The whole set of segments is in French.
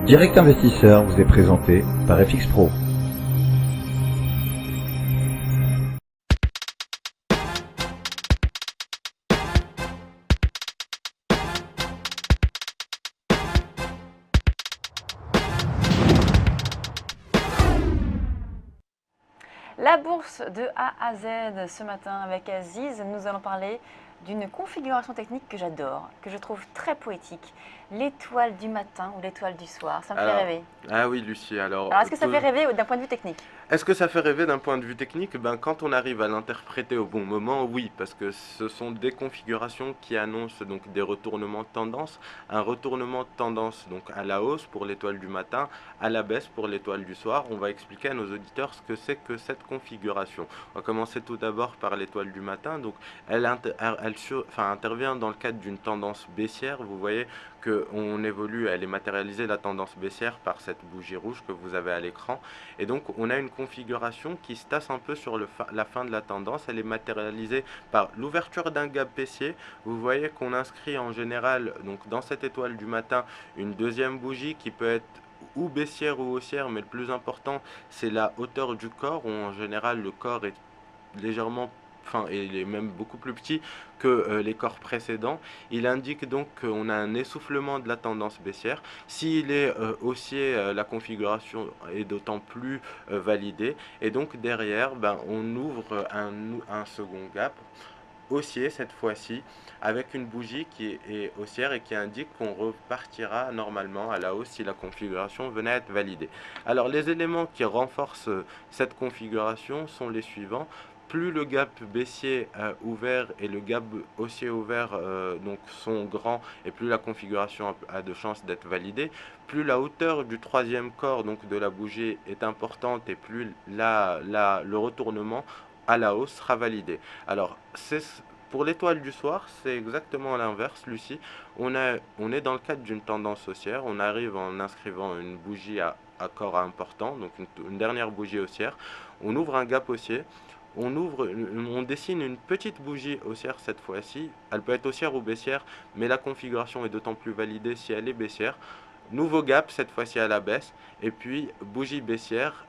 Direct Investisseur vous est présenté par FX Pro. La bourse de A à Z ce matin avec Aziz, nous allons parler d'une configuration technique que j'adore, que je trouve très poétique. L'étoile du matin ou l'étoile du soir, ça me fait rêver. Ah oui, Lucie, Alors est-ce que ça fait rêver d'un point de vue technique? est-ce que ça fait rêver d'un point de vue technique? Ben, quand on arrive à l'interpréter au bon moment, oui, parce que ce sont des configurations qui annoncent donc des retournements de tendance. Un retournement de tendance donc à la hausse pour l'étoile du matin, à la baisse pour l'étoile du soir. On va expliquer à nos auditeurs ce que c'est que cette configuration. On va commencer tout d'abord par l'étoile du matin. Donc, intervient dans le cadre d'une tendance baissière. Vous voyez qu'on évolue, elle est matérialisée, la tendance baissière, par cette bougie rouge que vous avez à l'écran. Et donc, on a une configuration qui se tasse un peu sur la fin de la tendance. Elle est matérialisée par l'ouverture d'un gap baissier. Vous voyez qu'on inscrit en général, donc dans cette étoile du matin, une deuxième bougie qui peut être ou baissière ou haussière, mais le plus important, c'est la hauteur du corps, où en général le corps est légèrement, enfin, il est même beaucoup plus petit que les corps précédents. Il indique donc qu'on a un essoufflement de la tendance baissière. S'il est haussier, la configuration est d'autant plus validée. Et donc derrière, ben, on ouvre un second gap haussier cette fois-ci, avec une bougie qui est haussière et qui indique qu'on repartira normalement à la hausse si la configuration venait à être validée. Alors les éléments qui renforcent cette configuration sont les suivants. Plus le gap baissier ouvert et le gap haussier ouvert donc sont grands, et plus la configuration a de chances d'être validée, plus la hauteur du troisième corps donc de la bougie est importante, et plus le retournement à la hausse sera validé. Alors, pour l'étoile du soir, c'est exactement l'inverse, Lucie. On est dans le cadre d'une tendance haussière. On arrive en inscrivant une bougie à corps important, donc une dernière bougie haussière. On ouvre un gap haussier. On dessine une petite bougie haussière cette fois-ci. Elle peut être haussière ou baissière, mais la configuration est d'autant plus validée si elle est baissière. Nouveau gap, cette fois-ci à la baisse, et puis bougie baissière.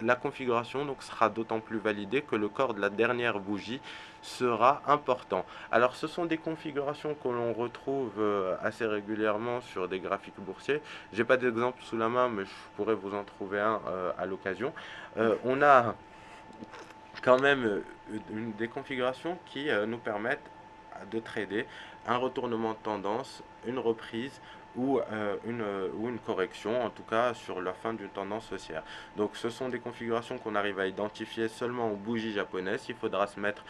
La configuration donc sera d'autant plus validée que le corps de la dernière bougie sera important. Alors ce sont des configurations que l'on retrouve assez régulièrement sur des graphiques boursiers. J'ai pas d'exemple sous la main, mais je pourrais vous en trouver un à l'occasion. On a quand même des configurations qui nous permettent de trader un retournement de tendance, une reprise ou une correction, en tout cas sur la fin d'une tendance haussière. Donc ce sont des configurations qu'on arrive à identifier seulement en bougie japonaise. Il faudra se mettre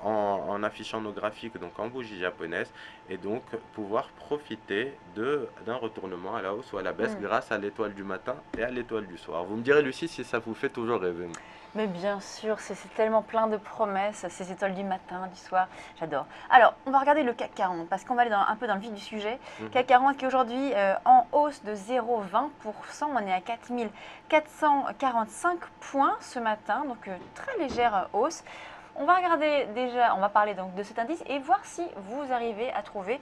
en affichant nos graphiques donc en bougie japonaise, et donc pouvoir profiter d'un retournement à la hausse ou à la baisse grâce à l'étoile du matin et à l'étoile du soir. Vous me direz, Lucie, si ça vous fait toujours rêver. Mais bien sûr, c'est tellement plein de promesses, ces étoiles du matin, du soir, j'adore. Alors, on va regarder le CAC 40 parce qu'on va aller un peu dans le vif du sujet. CAC 40 qui est aujourd'hui en hausse de 0,20%, on est à 4445 points ce matin, donc très légère hausse. On va regarder déjà, on va parler donc de cet indice et voir si vous arrivez à trouver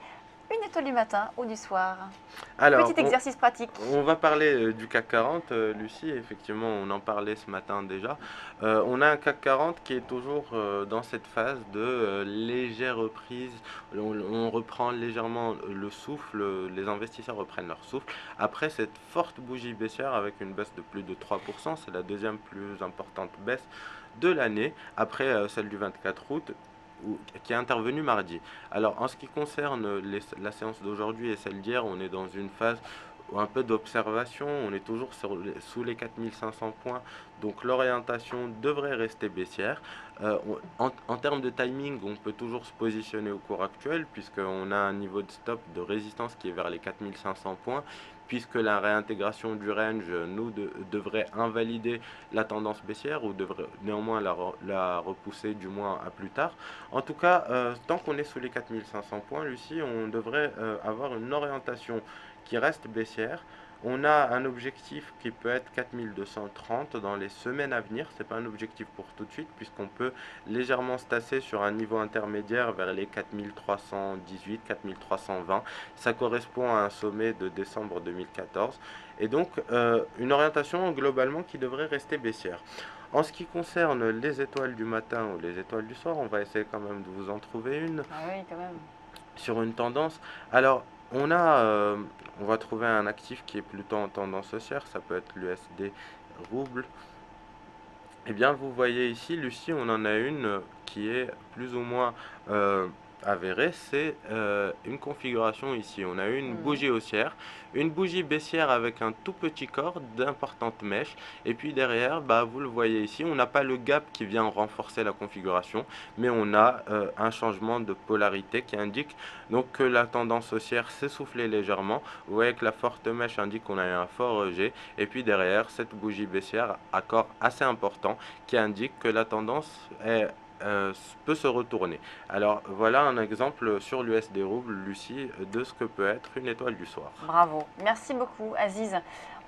une étoile du matin ou du soir. Alors, Petit exercice pratique. On va parler du CAC 40, Lucie. Effectivement, on en parlait ce matin déjà. On a un CAC 40 qui est toujours dans cette phase de légère reprise. On reprend légèrement le souffle, les investisseurs reprennent leur souffle. Après cette forte bougie baissière avec une baisse de plus de 3%, c'est la deuxième plus importante baisse de l'année, après celle du 24 août. Qui est intervenu mardi. Alors en ce qui concerne la séance d'aujourd'hui et celle d'hier, on est dans une phase un peu d'observation, on est toujours sous les 4500 points, donc l'orientation devrait rester baissière. En termes de timing, on peut toujours se positionner au cours actuel, puisqu'on a un niveau de stop de résistance qui est vers les 4500 points, puisque la réintégration du range devrait invalider la tendance baissière, ou devrait néanmoins la repousser du moins à plus tard. En tout cas, tant qu'on est sous les 4500 points, Lucie, on devrait avoir une orientation qui reste baissière. On a un objectif qui peut être 4230 dans les semaines à venir. Ce n'est pas un objectif pour tout de suite puisqu'on peut légèrement se tasser sur un niveau intermédiaire vers les 4318, 4320. Ça correspond à un sommet de décembre 2014. Et donc une orientation globalement qui devrait rester baissière. En ce qui concerne les étoiles du matin ou les étoiles du soir, on va essayer quand même de vous en trouver une Ah oui, quand même. sur une tendance. Alors, on va trouver un actif qui est plutôt en tendance haussière, ça peut être l'USD rouble. Eh bien, vous voyez ici, Lucie, on en a une qui est plus ou moins avérée, c'est une configuration ici. On a eu une bougie haussière, une bougie baissière avec un tout petit corps d'importantes mèches, et puis derrière, bah, vous le voyez ici, on n'a pas le gap qui vient renforcer la configuration, mais on a un changement de polarité qui indique donc que la tendance haussière s'est soufflée légèrement. Vous voyez que la forte mèche indique qu'on a eu un fort rejet, et puis derrière, cette bougie baissière à corps assez important qui indique que la tendance peut se retourner. Alors voilà un exemple sur l'USD rouble, Lucie, de ce que peut être une étoile du soir. Bravo. Merci beaucoup, Aziz.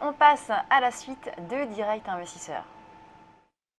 On passe à la suite de Direct Investisseur.